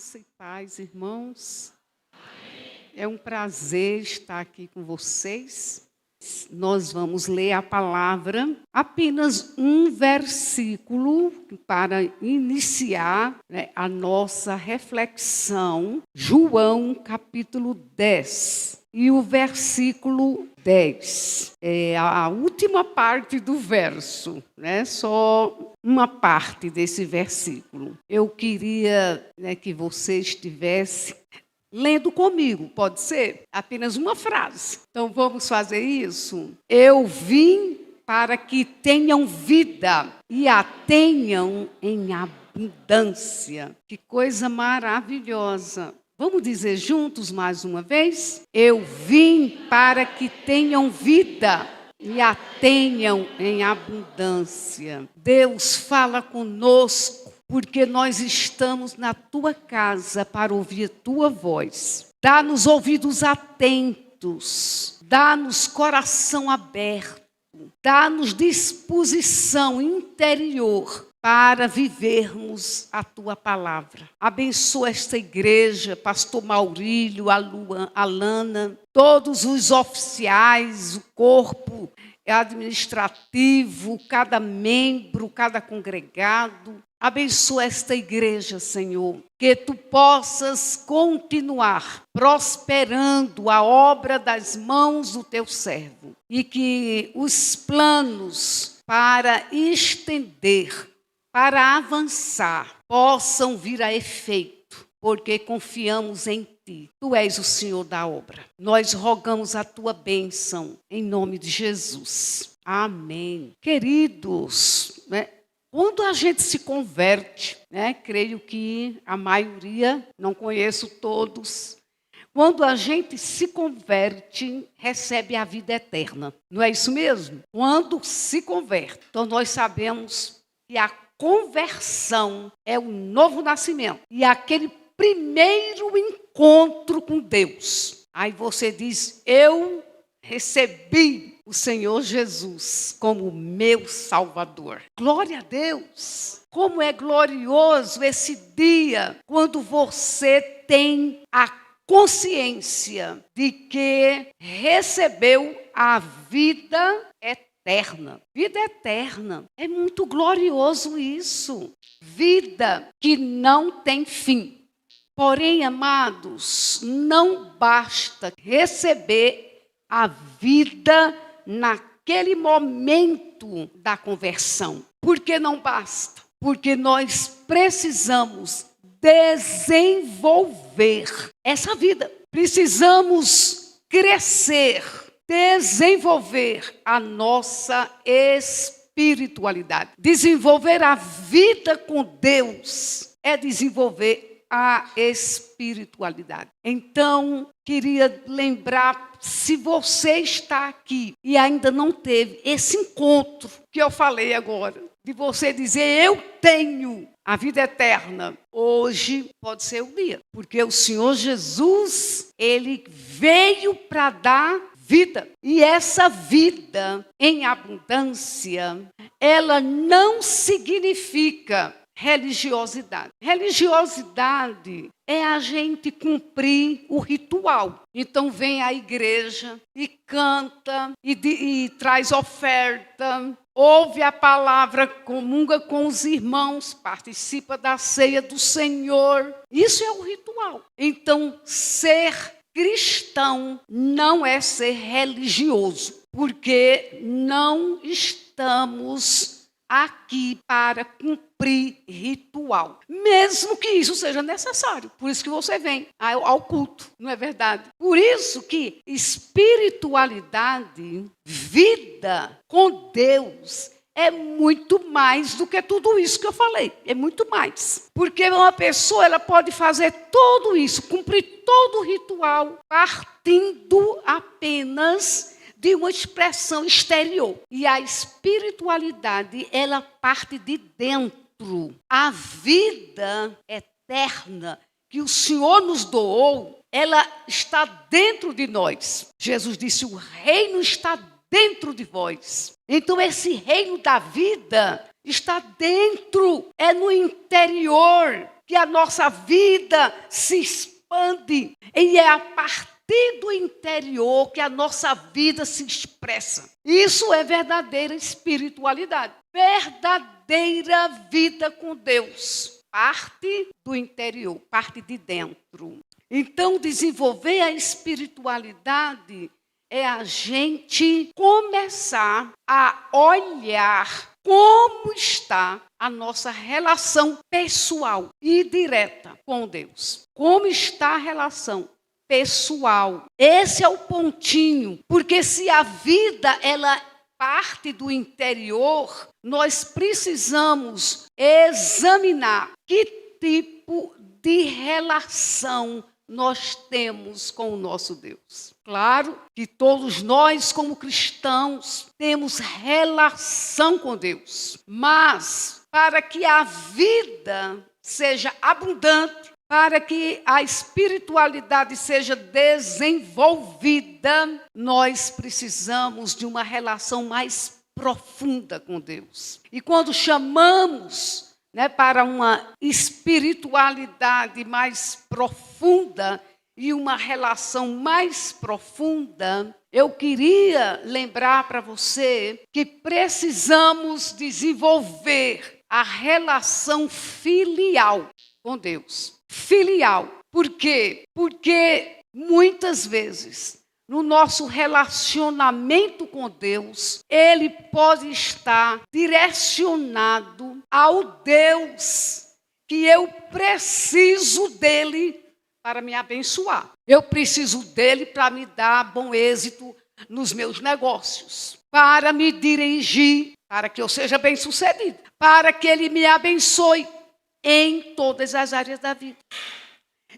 Graça e paz, irmãos. É um prazer estar aqui com vocês. Nós vamos ler a palavra, apenas um versículo para iniciar, a nossa reflexão. João, capítulo 10. E o versículo 10. É a última parte do verso, só uma parte desse versículo. Eu queria que você estivesse lendo comigo, pode ser? Apenas uma frase. Então vamos fazer isso? Eu vim para que tenham vida e a tenham em abundância. Que coisa maravilhosa. Vamos dizer juntos mais uma vez? Eu vim para que tenham vida e a tenham em abundância. Deus fala conosco, porque nós estamos na tua casa para ouvir a tua voz. Dá-nos ouvidos atentos, dá-nos coração aberto, dá-nos disposição interior para vivermos a tua palavra. Abençoa esta igreja, pastor Maurílio, a Lana, todos os oficiais, o corpo administrativo, cada membro, cada congregado. Abençoa esta igreja, Senhor, que tu possas continuar prosperando a obra das mãos do teu servo e que os planos para estender, para avançar, possam vir a efeito, porque confiamos em ti. Tu és o Senhor da obra. Nós rogamos a tua bênção em nome de Jesus. Amém. Queridos, quando a gente se converte, creio que a maioria, não conheço todos, quando a gente se converte, recebe a vida eterna. Não é isso mesmo? Quando se converte. Então nós sabemos que a conversão é o novo nascimento. E aquele primeiro encontro com Deus. Aí você diz, eu recebi o Senhor Jesus como meu Salvador. Glória a Deus! Como é glorioso esse dia quando você tem a consciência de que recebeu a vida eterna. Vida eterna. É muito glorioso isso. Vida que não tem fim. Porém, amados, não basta receber a vida naquele momento da conversão. Por que não basta? Porque nós precisamos desenvolver essa vida. Precisamos crescer, desenvolver a nossa espiritualidade. Desenvolver a vida com Deus é desenvolver a espiritualidade. Então, queria lembrar, se você está aqui e ainda não teve esse encontro que eu falei agora, de você dizer, eu tenho a vida eterna, hoje pode ser o dia, porque o Senhor Jesus, ele veio para dar vida. E essa vida em abundância, ela não significa religiosidade. Religiosidade é a gente cumprir o ritual. Então vem à igreja e canta e traz oferta, ouve a palavra, comunga com os irmãos, participa da ceia do Senhor. Isso é o ritual. Então ser cristão não é ser religioso, porque não estamos aqui para cumprir ritual. Mesmo que isso seja necessário. Por isso que você vem ao culto, não é verdade? Por isso que espiritualidade, vida com Deus, é muito mais do que tudo isso que eu falei. É muito mais. Porque uma pessoa ela pode fazer tudo isso, cumprir todo o ritual, partindo apenas de uma expressão exterior. E a espiritualidade, ela parte de dentro. A vida eterna que o Senhor nos doou, ela está dentro de nós. Jesus disse, o reino está dentro de vós. Então esse reino da vida está dentro, é no interior que a nossa vida se expande. E é a partir do interior que a nossa vida se expressa. Isso é verdadeira espiritualidade. Verdadeira vida com Deus. Parte do interior, parte de dentro. Então, desenvolver a espiritualidade é a gente começar a olhar como está a nossa relação pessoal e direta com Deus. Como está a relação pessoal. Esse é o pontinho, porque se a vida ela parte do interior, nós precisamos examinar que tipo de relação nós temos com o nosso Deus. Claro que todos nós, como cristãos, temos relação com Deus. Mas, para que a vida seja abundante, para que a espiritualidade seja desenvolvida, nós precisamos de uma relação mais profunda com Deus. E quando chamamos para uma espiritualidade mais profunda e uma relação mais profunda, eu queria lembrar para você que precisamos desenvolver a relação filial com Deus. Filial. Por quê? Porque muitas vezes no nosso relacionamento com Deus, ele pode estar direcionado ao Deus que eu preciso dele para me abençoar. Eu preciso dele para me dar bom êxito nos meus negócios, para me dirigir, para que eu seja bem-sucedido, para que ele me abençoe em todas as áreas da vida.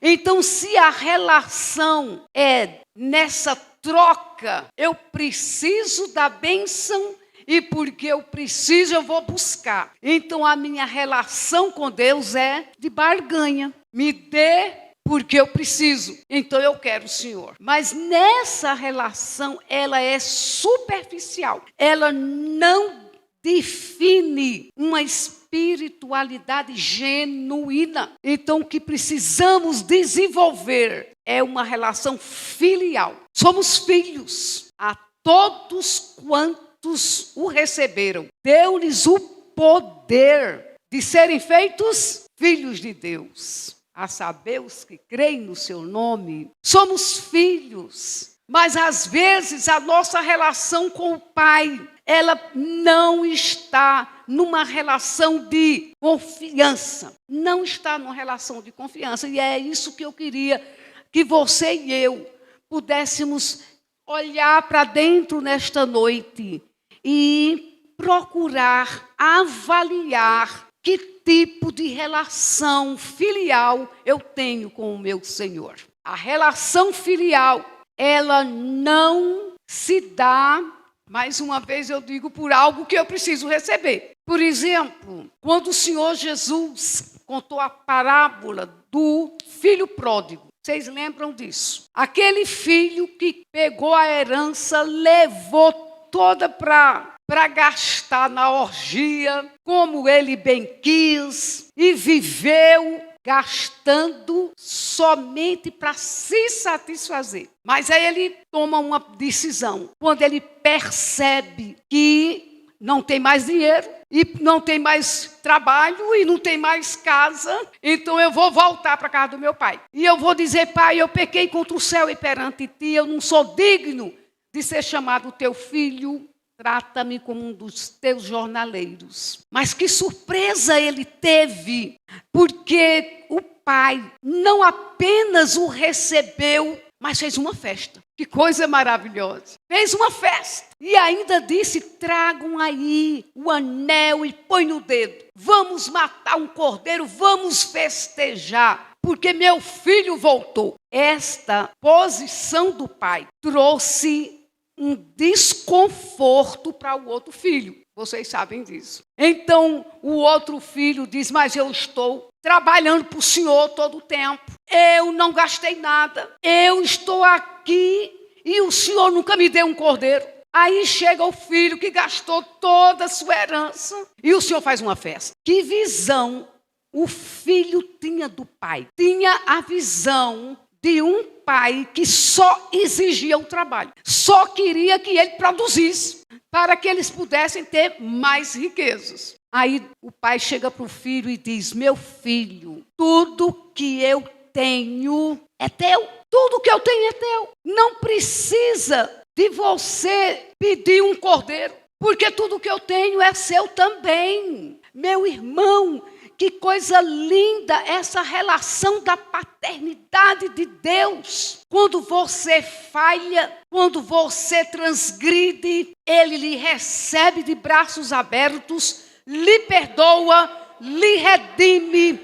Então, se a relação é nessa troca, eu preciso da bênção e porque eu preciso, eu vou buscar. Então, a minha relação com Deus é de barganha. Me dê porque eu preciso. Então, eu quero o Senhor. Mas nessa relação, ela é superficial. Ela não define uma espiritualidade genuína. Então, o que precisamos desenvolver é uma relação filial. Somos filhos a todos quantos o receberam. Deu-lhes o poder de serem feitos filhos de Deus. A saber, os que creem no seu nome. Somos filhos, mas às vezes a nossa relação com o Pai, ela não está numa relação de confiança. Não está numa relação de confiança. E é isso que eu queria que você e eu pudéssemos olhar para dentro nesta noite e procurar avaliar que tipo de relação filial eu tenho com o meu Senhor. A relação filial, ela não se dá, mais uma vez eu digo, por algo que eu preciso receber. Por exemplo, quando o Senhor Jesus contou a parábola do filho pródigo, vocês lembram disso? Aquele filho que pegou a herança, levou toda para gastar na orgia, como ele bem quis, e viveu gastando somente para se satisfazer. Mas aí ele toma uma decisão. Quando ele percebe que não tem mais dinheiro, e não tem mais trabalho, e não tem mais casa, então eu vou voltar para a casa do meu pai. E eu vou dizer: pai, eu pequei contra o céu e perante ti, eu não sou digno de ser chamado teu filho, trata-me como um dos teus jornaleiros. Mas que surpresa ele teve, porque o pai não apenas o recebeu, mas fez uma festa. Que coisa maravilhosa. Fez uma festa. E ainda disse: tragam aí o anel e põe no dedo. Vamos matar um cordeiro, vamos festejar, porque meu filho voltou. Esta posição do pai trouxe um desconforto para o outro filho. Vocês sabem disso. Então, o outro filho diz: mas eu estou trabalhando para o Senhor todo o tempo. Eu não gastei nada. Eu estou aqui e o Senhor nunca me deu um cordeiro. Aí chega o filho que gastou toda a sua herança e o Senhor faz uma festa. Que visão o filho tinha do pai. Tinha a visão de um pai que só exigia o trabalho. Só queria que ele produzisse para que eles pudessem ter mais riquezas. Aí o pai chega para o filho e diz: meu filho, tudo que eu tenho é teu. Tudo que eu tenho é teu. Não precisa de você pedir um cordeiro, porque tudo que eu tenho é seu também. Meu irmão, que coisa linda essa relação da paternidade de Deus. Quando você falha, quando você transgride, Ele lhe recebe de braços abertos, lhe perdoa, lhe redime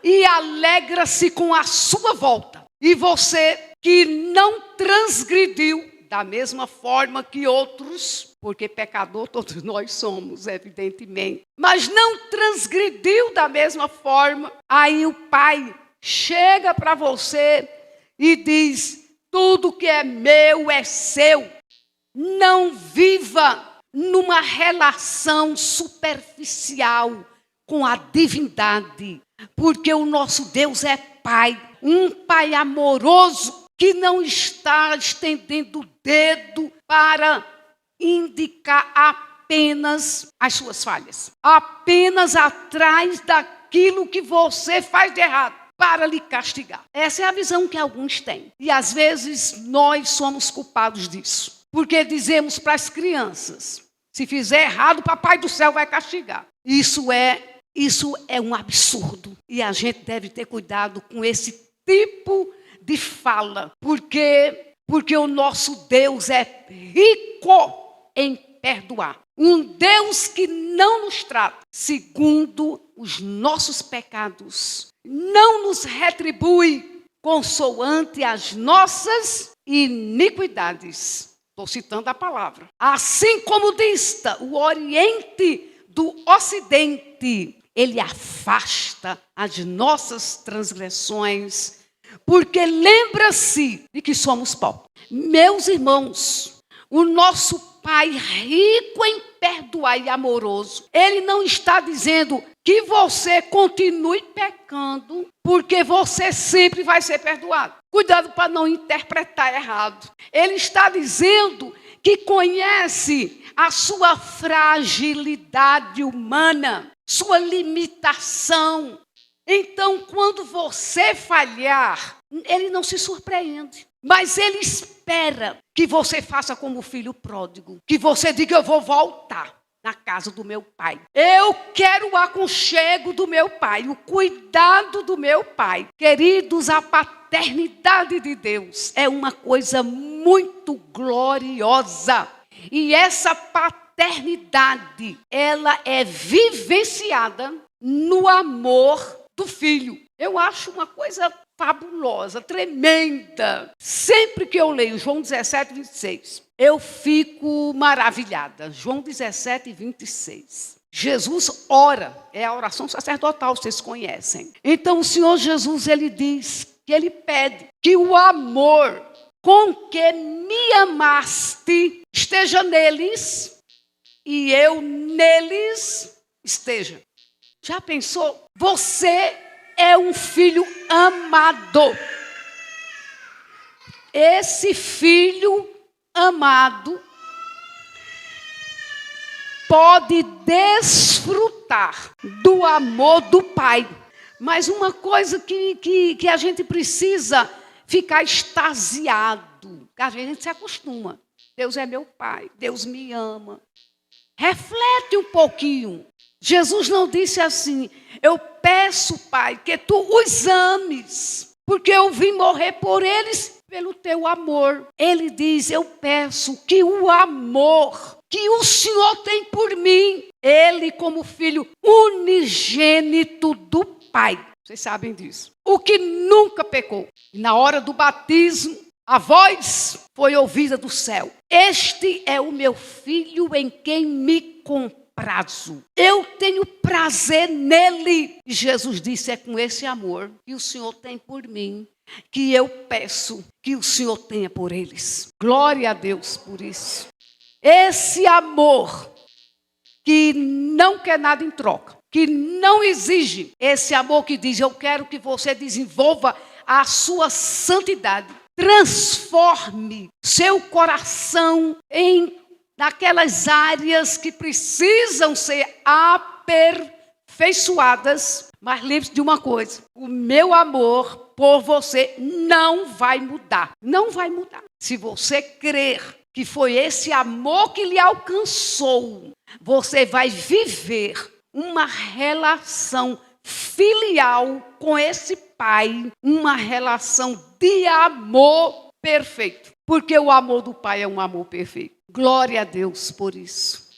e alegra-se com a sua volta. E você que não transgrediu da mesma forma que outros, porque pecador todos nós somos, evidentemente, mas não transgrediu da mesma forma, aí o pai chega para você e diz: tudo que é meu é seu. Não viva numa relação superficial com a divindade, porque o nosso Deus é Pai, um Pai amoroso que não está estendendo o dedo para indicar apenas as suas falhas, apenas atrás daquilo que você faz de errado, para lhe castigar. Essa é a visão que alguns têm. E às vezes nós somos culpados disso, porque dizemos para as crianças: se fizer errado, o Papai do Céu vai castigar. Isso é um absurdo. E a gente deve ter cuidado com esse tipo de fala, porque o nosso Deus é rico em perdoar. Um Deus que não nos trata segundo os nossos pecados, não nos retribui consoante as nossas iniquidades. Estou citando a palavra. Assim como dista o Oriente do Ocidente, Ele afasta as nossas transgressões, porque lembra-se de que somos pó. Meus irmãos, o nosso Pai rico em perdoar e amoroso, Ele não está dizendo que você continue pecando, porque você sempre vai ser perdoado. Cuidado para não interpretar errado. Ele está dizendo que conhece a sua fragilidade humana, sua limitação. Então, quando você falhar, Ele não se surpreende, mas Ele espera que você faça como o filho pródigo, que você diga: eu vou voltar na casa do meu pai. Eu quero o aconchego do meu pai, o cuidado do meu pai. Queridos, a paternidade de Deus é uma coisa muito gloriosa. E essa paternidade, ela é vivenciada no amor do filho. Eu acho uma coisa fabulosa, tremenda. Sempre que eu leio João 17, 26, eu fico maravilhada. João 17, 26. Jesus ora, é a oração sacerdotal, vocês conhecem. Então o Senhor Jesus, Ele diz que Ele pede que o amor com que me amaste esteja neles e eu neles esteja. Já pensou? Você é um filho amado. Esse filho amado pode desfrutar do amor do pai. Mas uma coisa que a gente precisa ficar extasiado, que a gente se acostuma. Deus é meu pai, Deus me ama. Reflete um pouquinho. Jesus não disse assim: eu peço, Pai, que tu os ames, porque eu vim morrer por eles pelo teu amor. Ele diz: eu peço que o amor que o Senhor tem por mim, Ele como filho unigênito do Pai. Vocês sabem disso. O que nunca pecou. E na hora do batismo, a voz foi ouvida do céu: este é o meu filho em quem me comprazo. Eu tenho prazer nele. E Jesus disse: é com esse amor que o Senhor tem por mim, que eu peço que o Senhor tenha por eles. Glória a Deus por isso. Esse amor que não quer nada em troca. que não exige esse amor que diz: eu quero que você desenvolva a sua santidade. Transforme seu coração naquelas áreas que precisam ser aperfeiçoadas. Mas lembre-se de uma coisa: o meu amor por você não vai mudar. Não vai mudar. Se você crer que foi esse amor que lhe alcançou, você vai viver uma relação filial com esse Pai, uma relação de amor perfeito. Porque o amor do Pai é um amor perfeito. Glória a Deus por isso.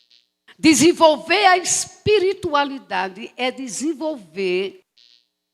Desenvolver a espiritualidade é desenvolver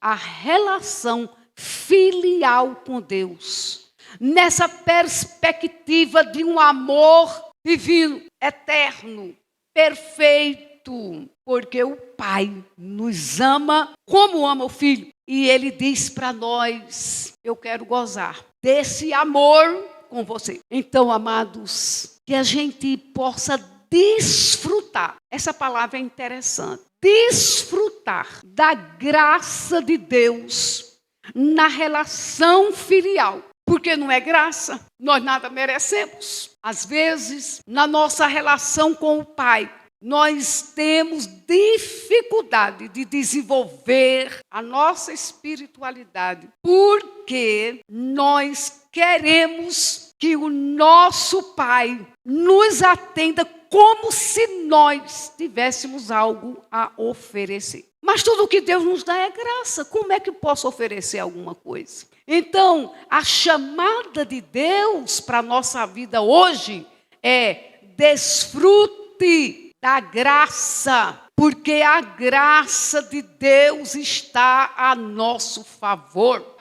a relação filial com Deus, nessa perspectiva de um amor divino, eterno, perfeito, porque o Pai nos ama como ama o Filho. E Ele diz para nós: eu quero gozar desse amor com você. Então, amados, que a gente possa desfrutar, essa palavra é interessante, desfrutar da graça de Deus na relação filial. Porque não é graça, nós nada merecemos. Às vezes, na nossa relação com o Pai, nós temos dificuldade de desenvolver a nossa espiritualidade, porque nós queremos que o nosso Pai nos atenda como se nós tivéssemos algo a oferecer. Mas tudo o que Deus nos dá é graça. Como é que eu posso oferecer alguma coisa? Então, a chamada de Deus para a nossa vida hoje é: desfrute da graça, porque a graça de Deus está a nosso favor.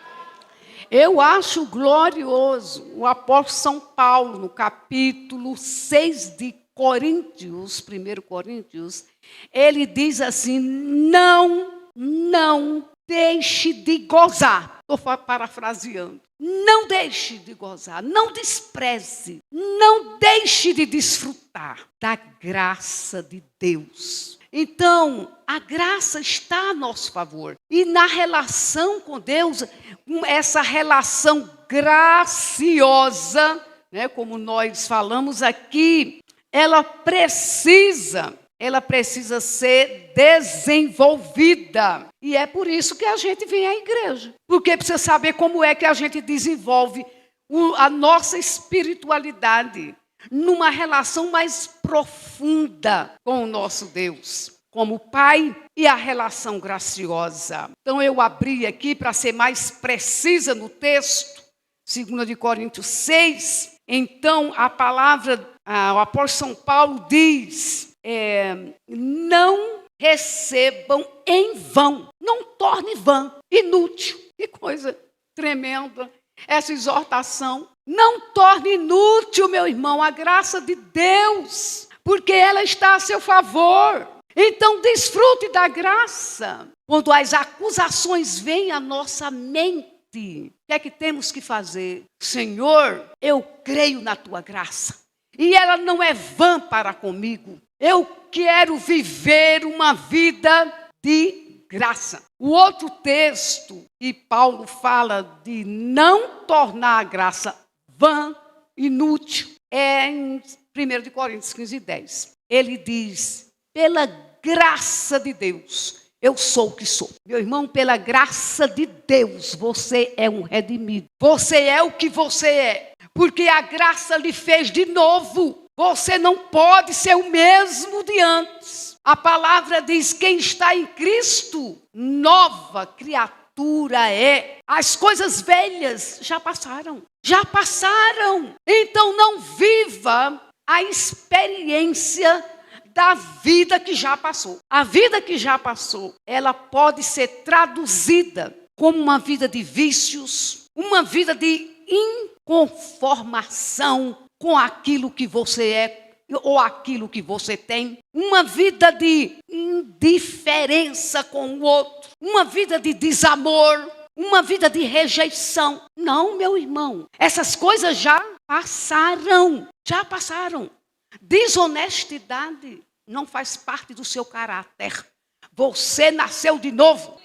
Eu acho glorioso o apóstolo São Paulo, no capítulo 6 de Coríntios, 1 Coríntios, ele diz assim: não deixe de gozar. Estou parafraseando. Não deixe de gozar, não despreze, não deixe de desfrutar da graça de Deus. Então, a graça está a nosso favor. E na relação com Deus, essa relação graciosa, né, como nós falamos aqui, ela precisa ser desenvolvida. E é por isso que a gente vem à igreja. Porque precisa saber como é que a gente desenvolve a nossa espiritualidade numa relação mais profunda com o nosso Deus, como Pai, e a relação graciosa. Então eu abri aqui para ser mais precisa no texto, 2 de Coríntios 6. Então a palavra, o apóstolo São Paulo diz: não recebam em vão, não torne vã, inútil. Que coisa tremenda essa exortação. Não torne inútil, meu irmão, a graça de Deus, porque ela está a seu favor. Então desfrute da graça. Quando as acusações vêm à nossa mente, o que é que temos que fazer? Senhor, eu creio na tua graça, e ela não é vã para comigo. Eu quero viver uma vida de graça. O outro texto que Paulo fala de não tornar a graça vã, inútil, é em 1 de Coríntios 15, 10. Ele diz: pela graça de Deus, eu sou o que sou. Meu irmão, pela graça de Deus, você é um redimido. Você é o que você é, porque a graça lhe fez de novo. Você não pode ser o mesmo de antes. A palavra diz: quem está em Cristo, nova criatura é. As coisas velhas já passaram. Já passaram. Então não viva a experiência da vida que já passou. A vida que já passou, ela pode ser traduzida como uma vida de vícios, uma vida de inconformação com aquilo que você é ou aquilo que você tem, uma vida de indiferença com o outro, uma vida de desamor, uma vida de rejeição. Não, meu irmão, essas coisas já passaram. Desonestidade não faz parte do seu caráter. Você nasceu de novo.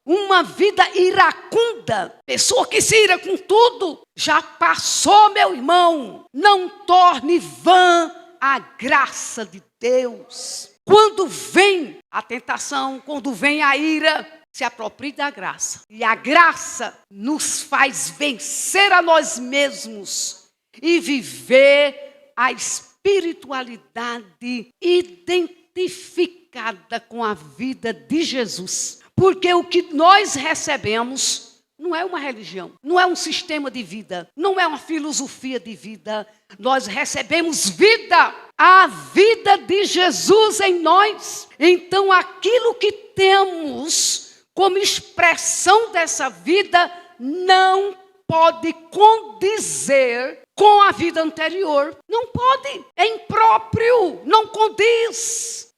Uma vida iracunda, pessoa que se ira com tudo, já passou, meu irmão. Não torne vã a graça de Deus. Quando vem a tentação, quando vem a ira, se aproprie da graça. E a graça nos faz vencer a nós mesmos e viver a espiritualidade identificada com a vida de Jesus. Porque o que nós recebemos não é uma religião, não é um sistema de vida, não é uma filosofia de vida. Nós recebemos vida, a vida de Jesus em nós. Então, aquilo que temos como expressão dessa vida não pode condizer com a vida anterior. Não pode, é impróprio, não condiz.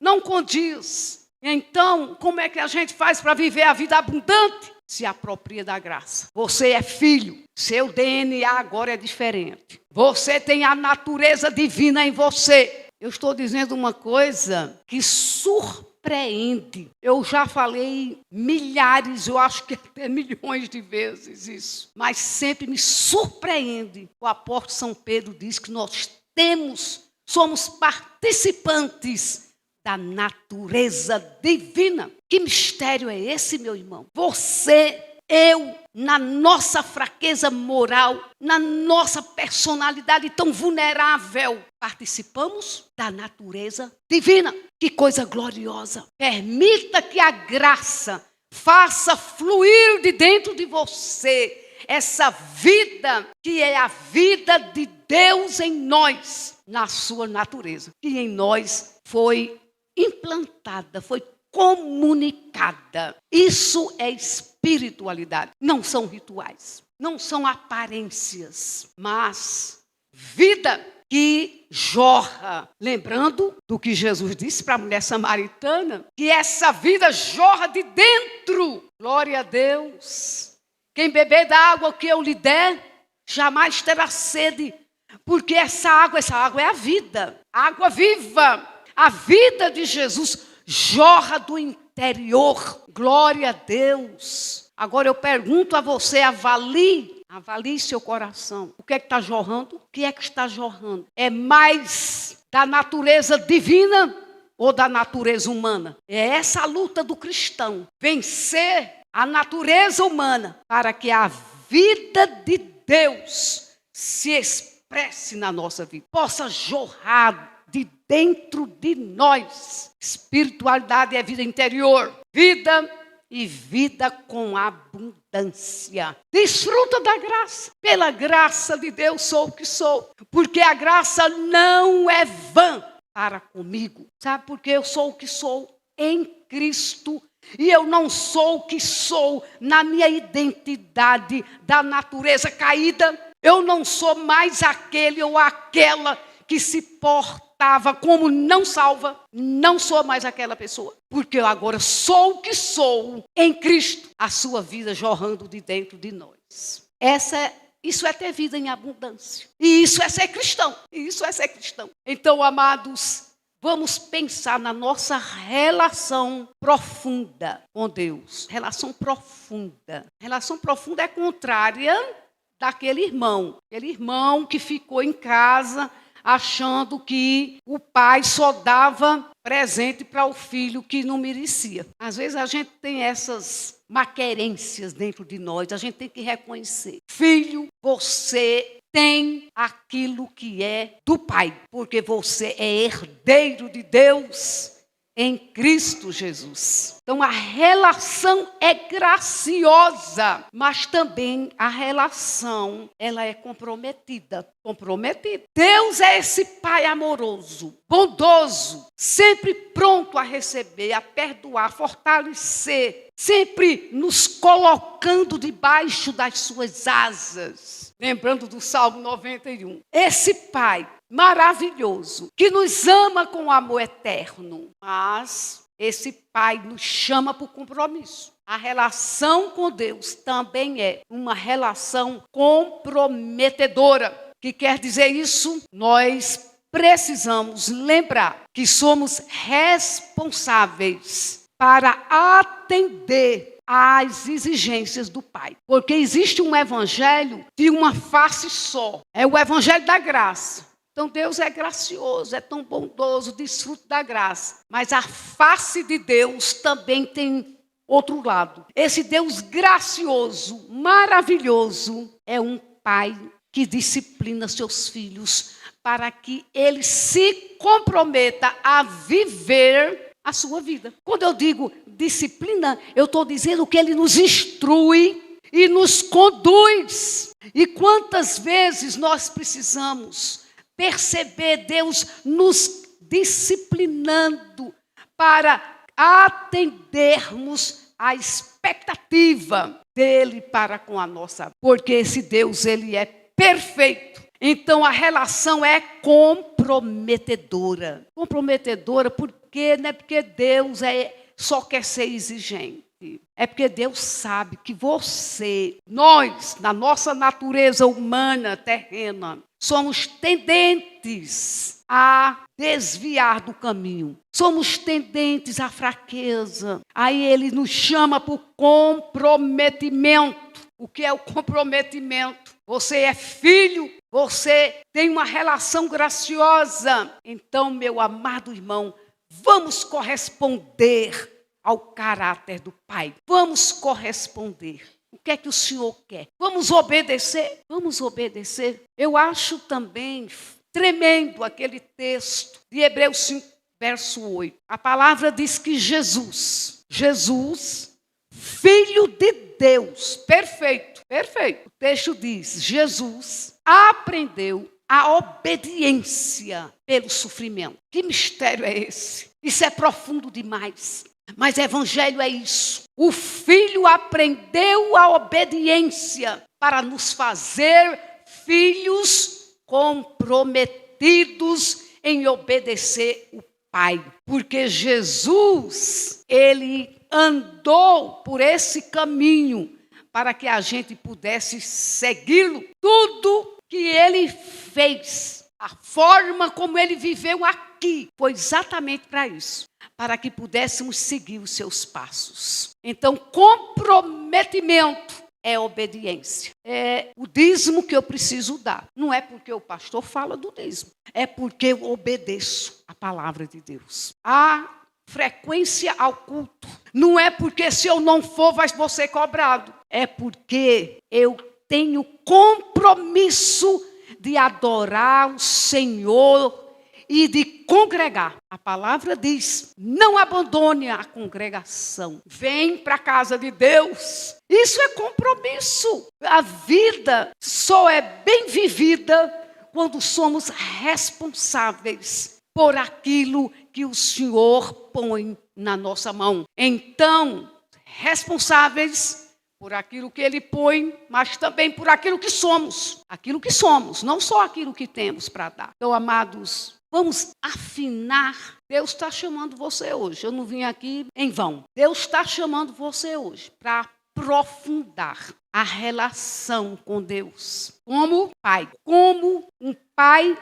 Então, como é que a gente faz para viver a vida abundante? Se apropria da graça. Você é filho, seu DNA agora é diferente. Você tem a natureza divina em você. Eu estou dizendo uma coisa que surpreende. Eu já falei milhares, eu acho que até milhões de vezes isso. Mas sempre me surpreende. O apóstolo São Pedro diz que nós somos participantes da natureza divina. Que mistério é esse, meu irmão? Você, eu, na nossa fraqueza moral, na nossa personalidade tão vulnerável, participamos da natureza divina. Que coisa gloriosa. Permita que a graça faça fluir de dentro de você essa vida que é a vida de Deus em nós, na sua natureza, que em nós foi implantada, foi comunicada. Isso é espiritualidade. Não são rituais, não são aparências, mas vida que jorra. Lembrando do que Jesus disse para a mulher samaritana, que essa vida jorra de dentro. Glória a Deus. Quem beber da água que eu lhe der, jamais terá sede, porque essa água é a vida, a água viva. A vida de Jesus jorra do interior. Glória a Deus. Agora eu pergunto a você, avalie seu coração. O que é que está jorrando? O que é que está jorrando? É mais da natureza divina ou da natureza humana? É essa a luta do cristão. Vencer a natureza humana para que a vida de Deus se expresse na nossa vida. Possa jorrar de dentro de nós. Espiritualidade é vida interior. Vida e vida com abundância. Desfruta da graça. Pela graça de Deus sou o que sou. Porque a graça não é vã para comigo. Sabe por que eu sou o que sou? Em Cristo. E eu não sou o que sou na minha identidade da natureza caída. Eu não sou mais aquele ou aquela que se portava como não salva. Não sou mais aquela pessoa. Porque eu agora sou o que sou em Cristo. A sua vida jorrando de dentro de nós. Isso é ter vida em abundância. E isso é ser cristão. Então, amados, vamos pensar na nossa relação profunda com Deus. Relação profunda. Relação profunda é contrária daquele irmão. Aquele irmão que ficou em casa achando que o pai só dava presente para o filho que não merecia. Às vezes a gente tem essas maquerências dentro de nós, a gente tem que reconhecer. Filho, você tem aquilo que é do pai, porque você é herdeiro de Deus em Cristo Jesus. Então a relação é graciosa, mas também a relação, ela é comprometida. Deus é esse Pai amoroso, bondoso, sempre pronto a receber, a perdoar, a fortalecer, sempre nos colocando debaixo das suas asas. Lembrando do Salmo 91. Esse Pai maravilhoso, que nos ama com amor eterno, mas esse Pai nos chama por compromisso. A relação com Deus também é uma relação comprometedora. O que quer dizer isso? Nós precisamos lembrar que somos responsáveis para atender às exigências do Pai. Porque existe um evangelho de uma face só. É o evangelho da graça. Então Deus é gracioso, é tão bondoso, desfruta da graça. Mas a face de Deus também tem outro lado. Esse Deus gracioso, maravilhoso, é um Pai que disciplina seus filhos para que ele se comprometa a viver a sua vida. Quando eu digo disciplina, eu estou dizendo que ele nos instrui e nos conduz. E quantas vezes nós precisamos perceber Deus nos disciplinando para atendermos à expectativa dele para com a nossa vida. Porque esse Deus, ele é perfeito. Então a relação é comprometedora. Comprometedora porque não é porque Deus só quer ser exigente. É porque Deus sabe que nós, na nossa natureza humana, terrena, somos tendentes a desviar do caminho. Somos tendentes à fraqueza. Aí ele nos chama por comprometimento. O que é o comprometimento? Você é filho, você tem uma relação graciosa. Então, meu amado irmão, vamos corresponder ao caráter do Pai. Vamos corresponder. O que é que o Senhor quer? Vamos obedecer? Vamos obedecer. Eu acho também tremendo aquele texto de Hebreus 5, verso 8. A palavra diz que Jesus, Filho de Deus, perfeito. O texto diz, Jesus aprendeu a obediência pelo sofrimento. Que mistério é esse? Isso é profundo demais. Mas evangelho é isso. O Filho aprendeu a obediência para nos fazer filhos comprometidos em obedecer o Pai. Porque Jesus, ele andou por esse caminho para que a gente pudesse segui-lo. Tudo que ele fez, a forma como ele viveu aqui, foi exatamente para isso. Para que pudéssemos seguir os seus passos. Então, comprometimento é obediência. É o dízimo que eu preciso dar. Não é porque o pastor fala do dízimo. É porque eu obedeço a palavra de Deus. A frequência ao culto. Não é porque se eu não for, vou ser cobrado. É porque eu tenho compromisso de adorar o Senhor e de congregar. A palavra diz, não abandone a congregação. Vem para a casa de Deus. Isso é compromisso. A vida só é bem vivida quando somos responsáveis por aquilo que o Senhor põe na nossa mão. Então, responsáveis por aquilo que Ele põe, mas também por aquilo que somos. Aquilo que somos, não só aquilo que temos para dar. Então, amados, vamos afinar. Deus está chamando você hoje. Eu não vim aqui em vão. Deus está chamando você hoje para aprofundar a relação com Deus. Como Pai. Como um Pai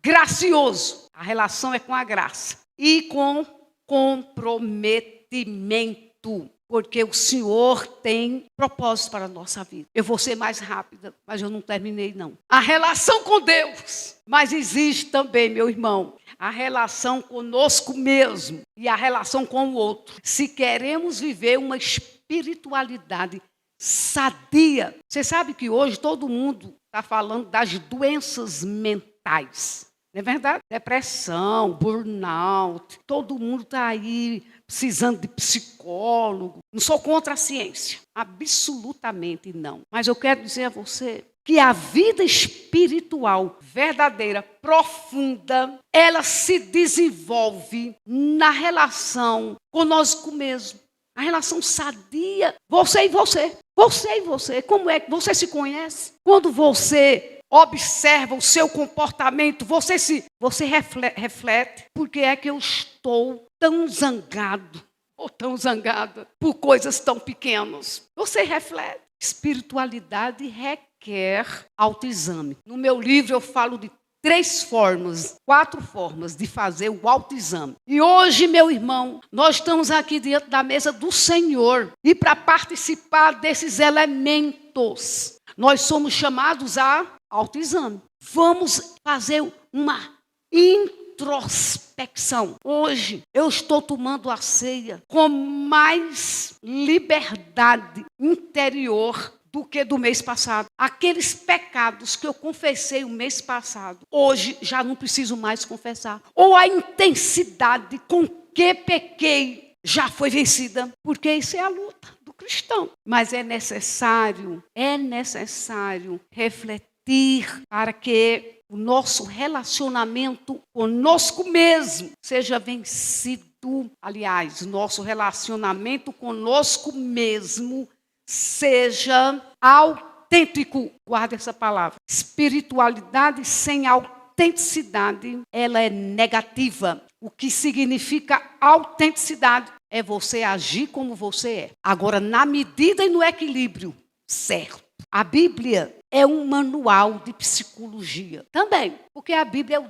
gracioso. A relação é com a graça. E com comprometimento. Porque o Senhor tem propósito para a nossa vida. Eu vou ser mais rápida, mas eu não terminei, não. A relação com Deus. Mas existe também, meu irmão, a relação conosco mesmo e a relação com o outro. Se queremos viver uma espiritualidade sadia. Você sabe que hoje todo mundo está falando das doenças mentais. Não é verdade? Depressão, burnout, todo mundo está aí precisando de psicólogo. Não sou contra a ciência, absolutamente não. Mas eu quero dizer a você que a vida espiritual verdadeira, profunda, ela se desenvolve na relação conosco mesmo. A relação sadia, você e você. Você e você. Como é que você se conhece? Quando você observa o seu comportamento, você reflete, por que é que eu estou tão zangado ou tão zangada por coisas tão pequenas? Você reflete. Espiritualidade requer autoexame. No meu livro eu falo de quatro formas de fazer o autoexame. E hoje, meu irmão, nós estamos aqui diante da mesa do Senhor. E para participar desses elementos, nós somos chamados a autoexame. Vamos fazer uma introspecção. Hoje, eu estou tomando a ceia com mais liberdade interior do que do mês passado. Aqueles pecados que eu confessei o mês passado, hoje já não preciso mais confessar. Ou a intensidade com que pequei já foi vencida, porque isso é a luta do cristão. Mas é necessário refletir para que o nosso relacionamento conosco mesmo seja vencido. Aliás, nosso relacionamento conosco mesmo seja autêntico. Guarde essa palavra. Espiritualidade sem autenticidade, ela é negativa. O que significa autenticidade é você agir como você é. Agora, na medida e no equilíbrio certo. A Bíblia é um manual de psicologia também, porque a Bíblia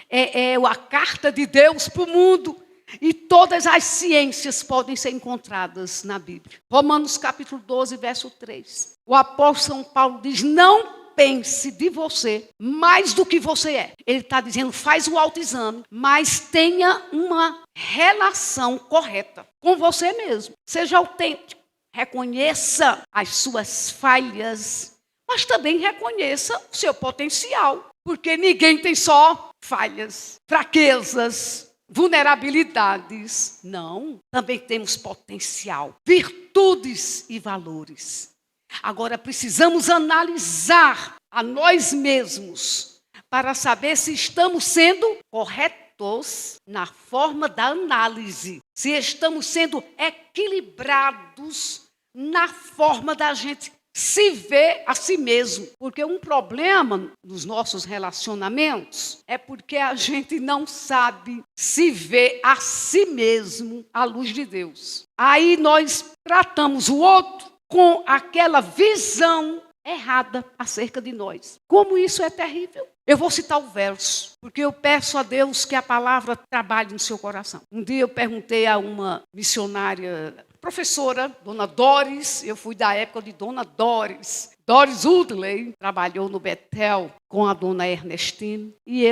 é a carta de Deus para o mundo. E todas as ciências podem ser encontradas na Bíblia. Romanos capítulo 12, verso 3. O apóstolo São Paulo diz, não pense de você mais do que você é. Ele está dizendo, faz o autoexame, mas tenha uma relação correta com você mesmo. Seja autêntico. Reconheça as suas falhas, mas também reconheça o seu potencial. Porque ninguém tem só falhas, fraquezas, vulnerabilidades. Não, também temos potencial, virtudes e valores. Agora precisamos analisar a nós mesmos para saber se estamos sendo corretos na forma da análise, se estamos sendo equilibrados na forma da gente se ver a si mesmo. Porque um problema nos nossos relacionamentos é porque a gente não sabe se ver a si mesmo à luz de Deus. Aí nós tratamos o outro com aquela visão errada acerca de nós. Como isso é terrível. Eu vou citar o verso, porque eu peço a Deus que a palavra trabalhe no seu coração. Um dia eu perguntei a uma missionária, professora, Dona Doris, eu fui da época de Dona Doris. Doris Woodley trabalhou no Betel com a Dona Ernestine. E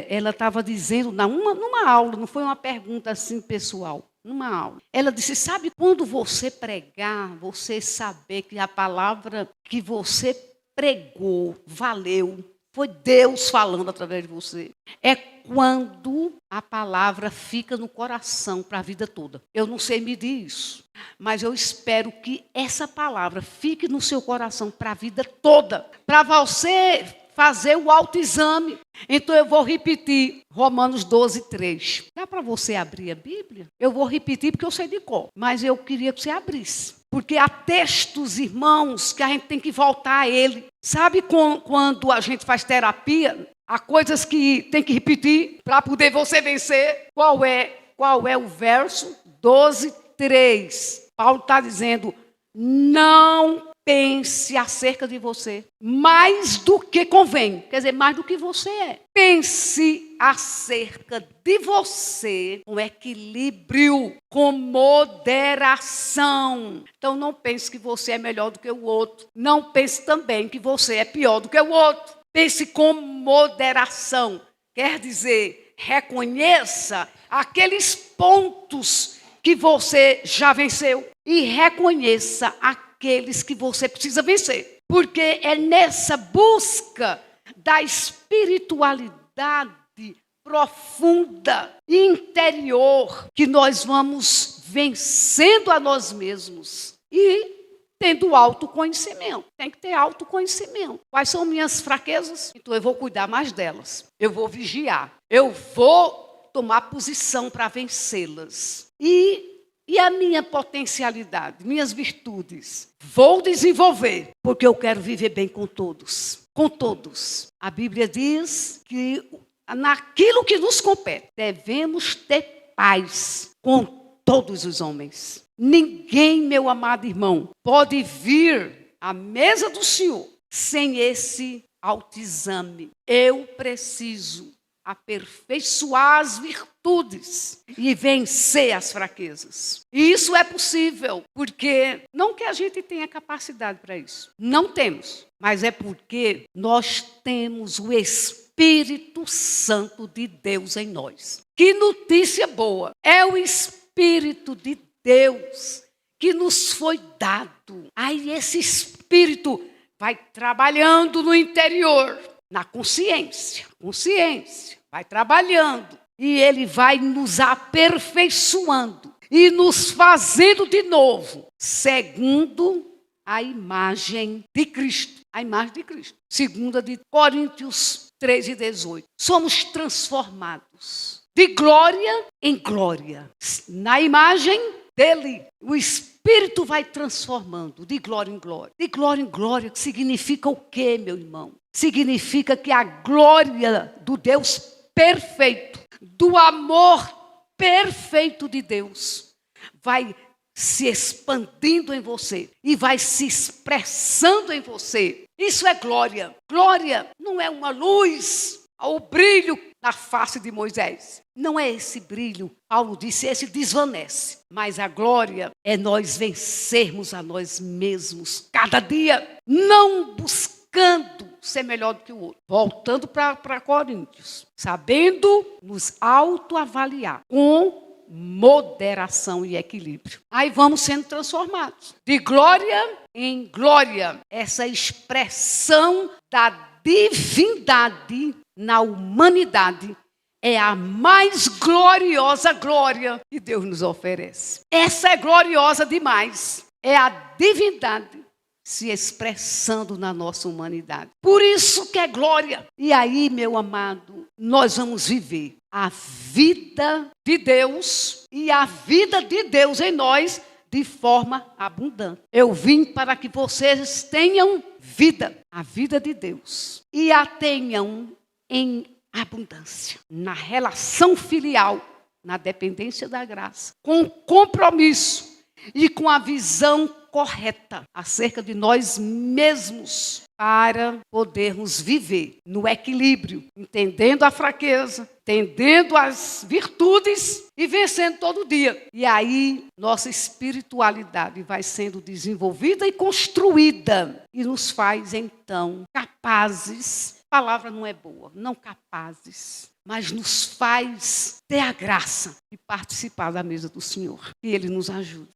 ela estava dizendo, numa aula, não foi uma pergunta assim pessoal, numa aula. Ela disse, sabe quando você pregar, você saber que a palavra que você pregou valeu, foi Deus falando através de você. É quando a palavra fica no coração para a vida toda. Eu não sei medir isso, mas eu espero que essa palavra fique no seu coração para a vida toda. Para você fazer o autoexame. Então eu vou repetir Romanos 12, 3. Dá para você abrir a Bíblia? Eu vou repetir porque eu sei de cor, mas eu queria que você abrisse. Porque há textos, irmãos, que a gente tem que voltar a ele. Sabe quando a gente faz terapia? Há coisas que tem que repetir para poder você vencer. Qual é o verso? 12, 3. Paulo está dizendo, não pense acerca de você mais do que convém. Quer dizer, mais do que você é. Pense acerca de você com equilíbrio, com moderação. Então, não pense que você é melhor do que o outro. Não pense também que você é pior do que o outro. Pense com moderação. Quer dizer, reconheça aqueles pontos que você já venceu e reconheça aqueles que você precisa vencer. Porque é nessa busca da espiritualidade profunda e interior que nós vamos vencendo a nós mesmos e tendo autoconhecimento. Tem que ter autoconhecimento. Quais são minhas fraquezas? Então eu vou cuidar mais delas. Eu vou vigiar. Eu vou tomar posição para vencê-las. E a minha potencialidade, minhas virtudes, vou desenvolver, porque eu quero viver bem com todos. Com todos. A Bíblia diz que naquilo que nos compete, devemos ter paz com todos os homens. Ninguém, meu amado irmão, pode vir à mesa do Senhor sem esse autoexame. Eu preciso aperfeiçoar as virtudes e vencer as fraquezas. E isso é possível, porque não que a gente tenha capacidade para isso. Não temos, mas é porque nós temos o Espírito Santo de Deus em nós. Que notícia boa! É o Espírito de Deus que nos foi dado. Aí esse Espírito vai trabalhando no interior, na consciência, vai trabalhando e ele vai nos aperfeiçoando e nos fazendo de novo, segundo a imagem de Cristo. A imagem de Cristo. 2 de Coríntios 3:18. Somos transformados de glória em glória, na imagem dele. O Espírito vai transformando de glória em glória. De glória em glória, que significa o quê, meu irmão? Significa que a glória do Deus perfeito, do amor perfeito de Deus, vai se expandindo em você e vai se expressando em você. Isso é glória. Glória não é uma luz, o brilho na face de Moisés. Não é esse brilho, Paulo disse, esse desvanece. Mas a glória é nós vencermos a nós mesmos cada dia, não buscando ser melhor do que o outro. Voltando para Coríntios, sabendo nos autoavaliar com moderação e equilíbrio. Aí vamos sendo transformados. De glória em glória. Essa expressão da divindade na humanidade é a mais gloriosa glória que Deus nos oferece. Essa é gloriosa demais. É a divindade se expressando na nossa humanidade. Por isso que é glória. E aí, meu amado, nós vamos viver a vida de Deus e a vida de Deus em nós de forma abundante. Eu vim para que vocês tenham vida, a vida de Deus, e a tenham em abundância, na relação filial, na dependência da graça, com compromisso e com a visão correta acerca de nós mesmos, para podermos viver no equilíbrio, entendendo a fraqueza, entendendo as virtudes e vencendo todo dia. E aí nossa espiritualidade vai sendo desenvolvida e construída e nos faz então capazes. A palavra não é boa, não capazes, mas nos faz ter a graça de participar da mesa do Senhor. E Ele nos ajuda.